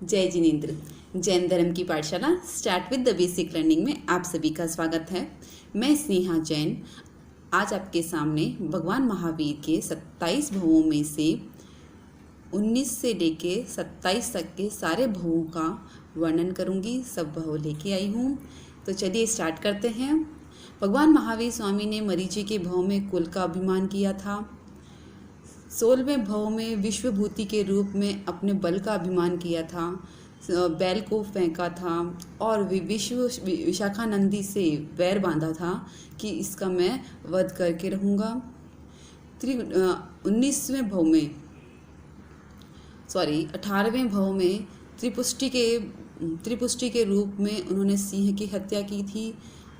जय जिनेन्द्र। जैन धर्म की पाठशाला start with the basic learning में आप सभी का स्वागत है। मैं स्नेहा जैन आज आपके सामने भगवान महावीर के 27 भवों में से 19 से लेके 27 तक के सारे भवों का वर्णन करूंगी। सब भव लेके आई हूँ, तो चलिए स्टार्ट करते हैं। भगवान महावीर स्वामी ने मरीचि के भव में कुल का अभिमान किया था। 16वें भव में विश्वभूति के रूप में अपने बल का अभिमान किया था, बैल को फेंका था और विशाखानंदी से वैर बांधा था कि इसका मैं वध करके रहूँगा। 18वें भव में त्रिपुष्टि के रूप में उन्होंने सिंह की हत्या की थी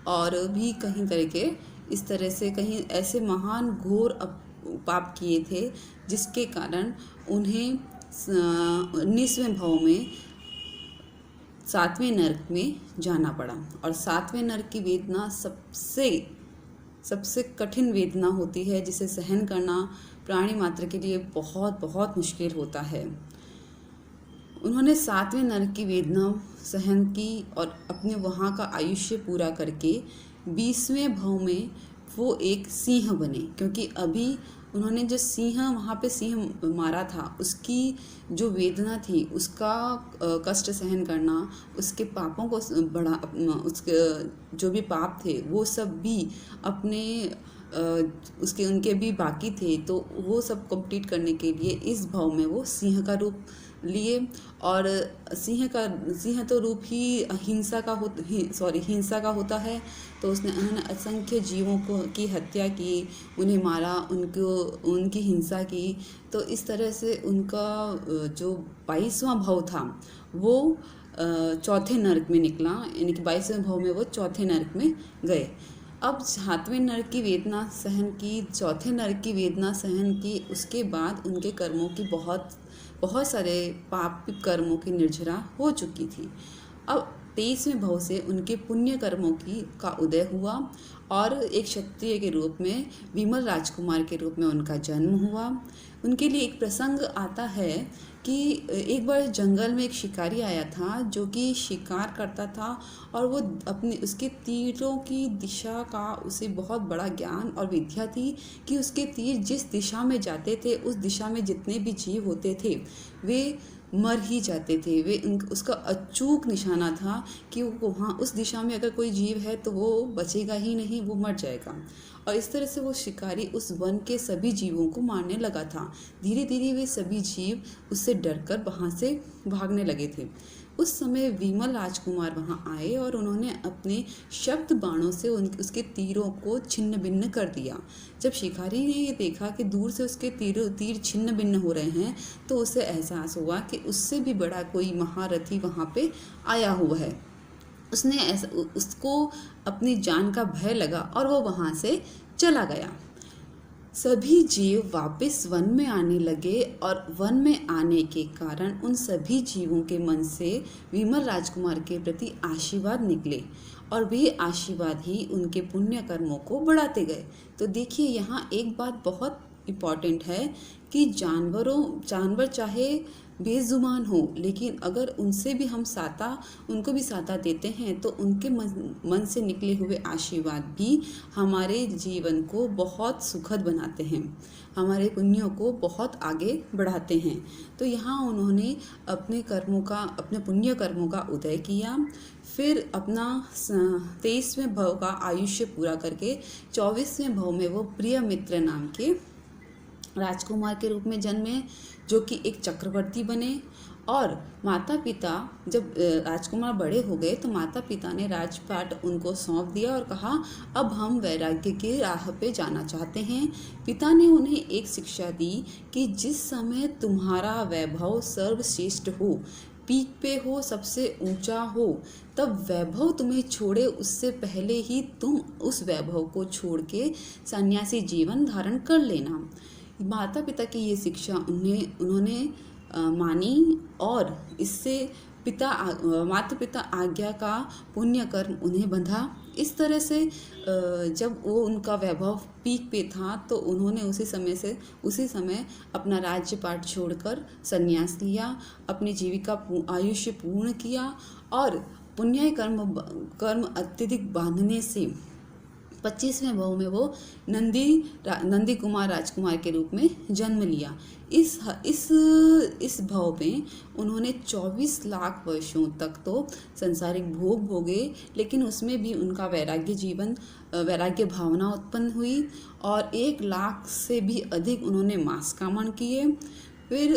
और भी कहीं तरह के इस तरह से कहीं ऐसे महान घोर पाप किए थे जिसके कारण उन्हें 19वें भव में 7वें नरक में जाना पड़ा। और 7वें नरक की वेदना सबसे कठिन वेदना होती है, जिसे सहन करना प्राणी मात्र के लिए बहुत बहुत मुश्किल होता है। उन्होंने 7वें नरक की वेदना सहन की और अपने वहाँ का आयुष्य पूरा करके 20वें भव में वो एक सिंह बने, क्योंकि अभी उन्होंने जो वहाँ पे सिंह मारा था उसकी जो वेदना थी, उसका कष्ट सहन करना, उसके पापों को उसके जो भी पाप थे वो सब भी अपने उनके भी बाकी थे, तो वो सब कंप्लीट करने के लिए इस भाव में वो सिंह का रूप लिए। और सिंह तो रूप ही हिंसा का होता है। तो उन्होंने असंख्य जीवों की हत्या की, उन्हें मारा, उनकी हिंसा की। तो इस तरह से उनका जो 22वां भाव था वो चौथे नरक में निकला, यानी कि 22वें भाव में वो चौथे नरक में गए। अब 7वें नरक की वेदना सहन की, चौथे नरक की वेदना सहन की, उसके बाद उनके कर्मों की बहुत सारे पाप कर्मों की निर्जरा हो चुकी थी। अब 23वें भव से उनके पुण्य कर्मों का उदय हुआ और एक क्षत्रिय के रूप में विमल राजकुमार के रूप में उनका जन्म हुआ। उनके लिए एक प्रसंग आता है कि एक बार जंगल में एक शिकारी आया था जो कि शिकार करता था और वो उसके तीरों की दिशा का उसे बहुत बड़ा ज्ञान और विद्या थी कि उसके तीर जिस दिशा में जाते थे उस दिशा में जितने भी जीव होते थे वे मर ही जाते थे। उसका अचूक निशाना था कि वहाँ उस दिशा में अगर कोई जीव है तो वो बचेगा ही नहीं, वो मर जाएगा। और इस तरह से वो शिकारी उस वन के सभी जीवों को मारने लगा था। धीरे धीरे वे सभी जीव उससे डरकर वहाँ से भागने लगे थे। उस समय विमल राजकुमार वहाँ आए और उन्होंने अपने शब्द बाणों से उसके तीरों को छिन्न भिन्न कर दिया। जब शिकारी ने ये देखा कि दूर से उसके तीर छिन्न भिन्न हो रहे हैं, तो उसे एहसास हुआ कि उससे भी बड़ा कोई महारथी वहाँ पे आया हुआ है। उसको अपनी जान का भय लगा और वो वहाँ से चला गया। सभी जीव वापस वन में आने लगे और वन में आने के कारण उन सभी जीवों के मन से विमल राजकुमार के प्रति आशीर्वाद निकले और वे आशीर्वाद ही उनके पुण्य कर्मों को बढ़ाते गए। तो देखिए, यहाँ एक बात बहुत इम्पॉर्टेंट है कि जानवर चाहे बेजुबान हो, लेकिन अगर उनसे भी हम उनको भी साता देते हैं तो उनके मन से निकले हुए आशीर्वाद भी हमारे जीवन को बहुत सुखद बनाते हैं, हमारे पुण्यों को बहुत आगे बढ़ाते हैं। तो यहाँ उन्होंने अपने पुण्य कर्मों का उदय किया, फिर अपना 23वें भव का आयुष्य पूरा करके 24वें भव में वो प्रिय मित्र नाम के राजकुमार के रूप में जन्मे, जो कि एक चक्रवर्ती बने। और माता पिता जब राजकुमार बड़े हो गए तो माता पिता ने राजपाट उनको सौंप दिया और कहा, अब हम वैराग्य के राह पे जाना चाहते हैं। पिता ने उन्हें एक शिक्षा दी कि जिस समय तुम्हारा वैभव सर्वश्रेष्ठ हो, पीक पे हो, सबसे ऊंचा हो, तब वैभव तुम्हें छोड़े उससे पहले ही तुम उस वैभव को छोड़ के सन्यासी जीवन धारण कर लेना। माता पिता की ये शिक्षा उन्होंने मानी और इससे माता पिता आज्ञा का पुण्य कर्म उन्हें बंधा। इस तरह से जब वो उनका वैभव पीक पे था तो उन्होंने उसी समय अपना राज्यपाट छोड़कर संन्यास लिया, अपनी जीविका आयुष्य पूर्ण किया और पुण्य कर्म अत्यधिक बांधने से 25वें भव में वो नंदी कुमार राजकुमार के रूप में जन्म लिया। इस भव में उन्होंने 24 लाख वर्षों तक तो संसारिक भोग भोगे, लेकिन उसमें भी उनका वैराग्य भावना उत्पन्न हुई और 1 लाख से भी अधिक उन्होंने मांसकामण किए। फिर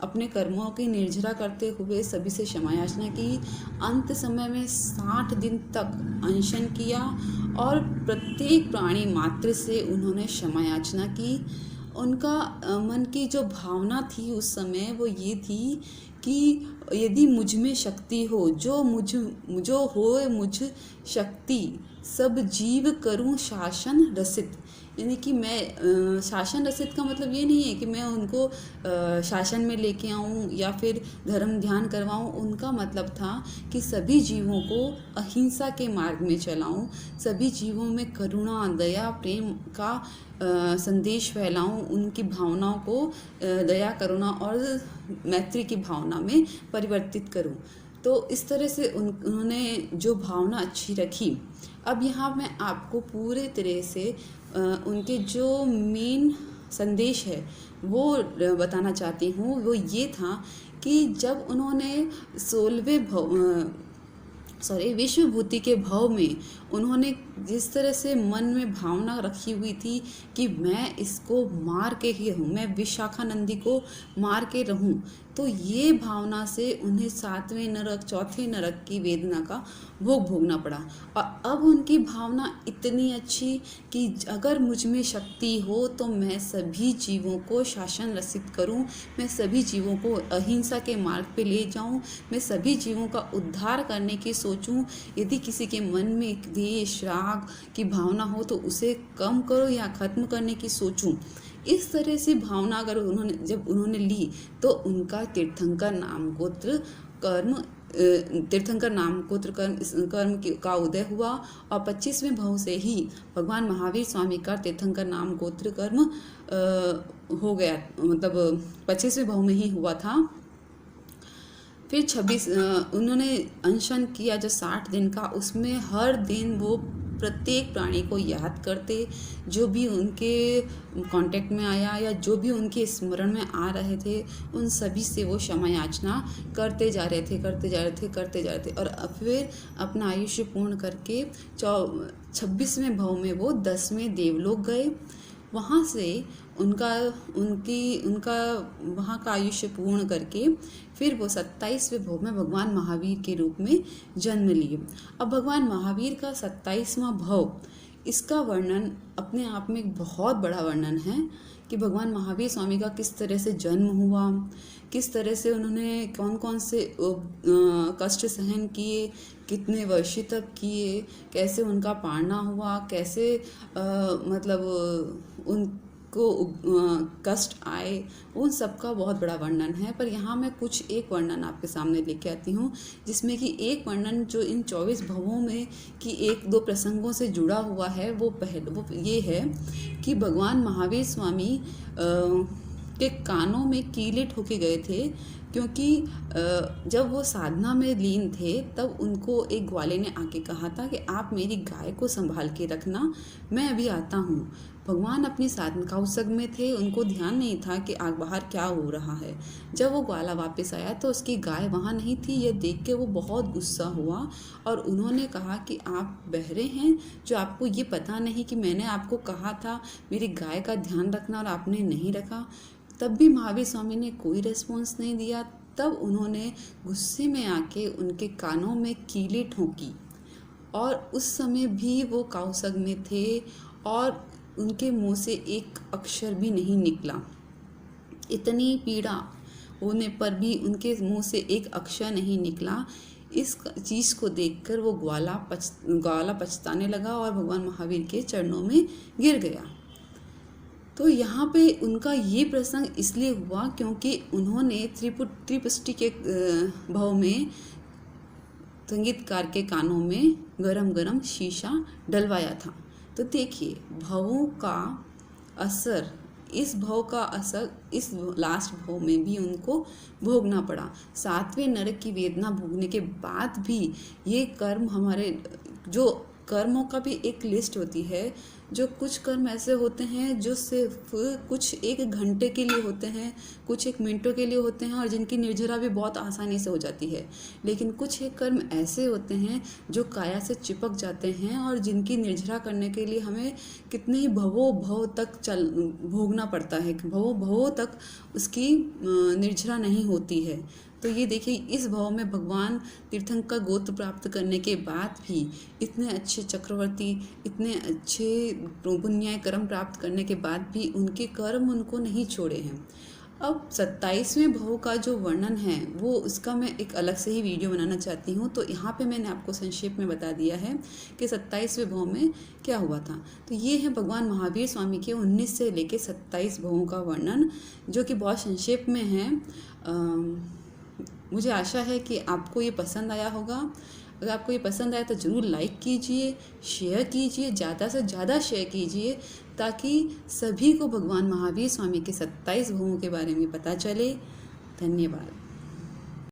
अपने कर्मों की निर्जरा करते हुए सभी से क्षमा याचना की। अंत समय में 60 दिन तक अनशन किया और प्रत्येक प्राणी मात्र से उन्होंने क्षमा याचना की। उनका मन की जो भावना थी उस समय वो ये थी कि यदि मुझ में शक्ति हो, जो होए मुझ शक्ति, सब जीव करूं शासन रसित। यानी कि मैं शासन रसित का मतलब ये नहीं है कि मैं उनको शासन में लेके आऊँ या फिर धर्म ध्यान करवाऊँ। उनका मतलब था कि सभी जीवों को अहिंसा के मार्ग में चलाऊँ, सभी जीवों में करुणा, दया, प्रेम का संदेश फैलाऊँ, उनकी भावनाओं को दया, करुणा और मैत्री की भावना में परिवर्तित करूँ। तो इस तरह से उन्होंने जो भावना अच्छी रखी। अब यहाँ मैं आपको पूरे तरह से उनके जो मेन संदेश है वो बताना चाहती हूँ। वो ये था कि जब उन्होंने विश्वभूति के भव में उन्होंने जिस तरह से मन में भावना रखी हुई थी कि मैं इसको मार के ही रहूँ, मैं विशाखा नंदी को मार के रहूँ, तो ये भावना से उन्हें 7वें नरक, 4थे नरक की वेदना का भोग भोगना पड़ा। और अब उनकी भावना इतनी अच्छी कि अगर मुझ में शक्ति हो तो मैं सभी जीवों को शासन रसित करूं, मैं सभी जीवों को अहिंसा के मार्ग पे ले जाऊं, मैं सभी जीवों का उद्धार करने की सोचूं। यदि किसी के मन में द्वेष, राग की भावना हो तो उसे कम करो या खत्म करने की सोचूं। इस तरह से भावना अगर उन्होंने ली तो उनका तीर्थंकर नाम गोत्र कर्म का उदय हुआ और 25वें भव से ही भगवान महावीर स्वामी का तीर्थंकर नाम गोत्र कर्म हो गया, मतलब 25वें भव में ही हुआ था। फिर 26 उन्होंने अनशन किया जो 60 दिन का, उसमें हर दिन वो प्रत्येक प्राणी को याद करते, जो भी उनके कांटेक्ट में आया या जो भी उनके स्मरण में आ रहे थे उन सभी से वो क्षमा याचना करते जा रहे थे और फिर अपना आयुष्य पूर्ण करके 26वें भव में वो 10वें देवलोक गए। वहाँ से उनका वहाँ का आयुष्य पूर्ण करके फिर वो 27वें भव में भगवान महावीर के रूप में जन्म लिए। अब भगवान महावीर का 27वां भव, इसका वर्णन अपने आप में एक बहुत बड़ा वर्णन है कि भगवान महावीर स्वामी का किस तरह से जन्म हुआ, किस तरह से उन्होंने कौन कौन से कष्ट सहन किए, कितने वर्ष तक किए, कैसे उनका पारना हुआ, कैसे उनको कष्ट आए, उन सब का बहुत बड़ा वर्णन है। पर यहाँ मैं कुछ एक वर्णन आपके सामने लेके आती हूँ, जिसमें कि एक वर्णन जो इन 24 भवों में की 1-2 प्रसंगों से जुड़ा हुआ है वो ये है कि भगवान महावीर स्वामी के कानों में कीले ठोके गए थे, क्योंकि जब वो साधना में लीन थे तब उनको एक ग्वाले ने आके कहा था कि आप मेरी गाय को संभाल के रखना, मैं अभी आता हूँ। भगवान अपनी साधना कौसग में थे, उनको ध्यान नहीं था कि आग बाहर क्या हो रहा है। जब वो ग्वाला वापस आया तो उसकी गाय वहाँ नहीं थी। यह देख के वो बहुत गुस्सा हुआ और उन्होंने कहा कि आप बहरे हैं, जो आपको ये पता नहीं कि मैंने आपको कहा था मेरी गाय का ध्यान रखना और आपने नहीं रखा। तब भी महावीर स्वामी ने कोई रिस्पॉन्स नहीं दिया। तब उन्होंने गुस्से में आके उनके कानों में कीले ठोकी और उस समय भी वो कौसग में थे और उनके मुंह से एक अक्षर भी नहीं निकला। इतनी पीड़ा होने पर भी उनके मुंह से एक अक्षर नहीं निकला। इस चीज़ को देखकर वो ग्वाला पछताने लगा और भगवान महावीर के चरणों में गिर गया। तो यहाँ पे उनका ये प्रसंग इसलिए हुआ क्योंकि उन्होंने त्रिपुष्टि के भव में संगीतकार के कानों में गरम गरम शीशा डलवाया था। तो देखिए भवों का असर, इस भव का असर इस लास्ट भव में भी उनको भोगना पड़ा। 7वें नरक की वेदना भोगने के बाद भी ये कर्म, हमारे जो कर्मों का भी एक लिस्ट होती है, जो कुछ कर्म ऐसे होते हैं जो सिर्फ कुछ एक घंटे के लिए होते हैं, कुछ एक मिनटों के लिए होते हैं और जिनकी निर्जरा भी बहुत आसानी से हो जाती है। लेकिन कुछ एक कर्म ऐसे होते हैं जो काया से चिपक जाते हैं और जिनकी निर्जरा करने के लिए हमें कितने ही भवों भव तक भोगना पड़ता है, भवों भवों तक उसकी निर्जरा नहीं होती है। तो ये देखिए, इस भव में भगवान तीर्थंकर गोत्र प्राप्त करने के बाद भी इतने अच्छे चक्रवर्ती, इतने अच्छे पुण्य कर्म प्राप्त करने के बाद भी उनके कर्म उनको नहीं छोड़े हैं। अब 27वें भव का जो वर्णन है वो उसका मैं एक अलग से ही वीडियो बनाना चाहती हूँ। तो यहाँ पे मैंने आपको संक्षेप में बता दिया है कि 27वें भव में क्या हुआ था। तो ये है भगवान महावीर स्वामी के 19 से लेके 27 भवों का वर्णन, जो कि बहुत संक्षेप में है। मुझे आशा है कि आपको ये पसंद आया होगा। अगर आपको ये पसंद आया तो ज़रूर लाइक कीजिए, शेयर कीजिए, ज़्यादा से ज़्यादा शेयर कीजिए, ताकि सभी को भगवान महावीर स्वामी के 27 भवों के बारे में पता चले। धन्यवाद।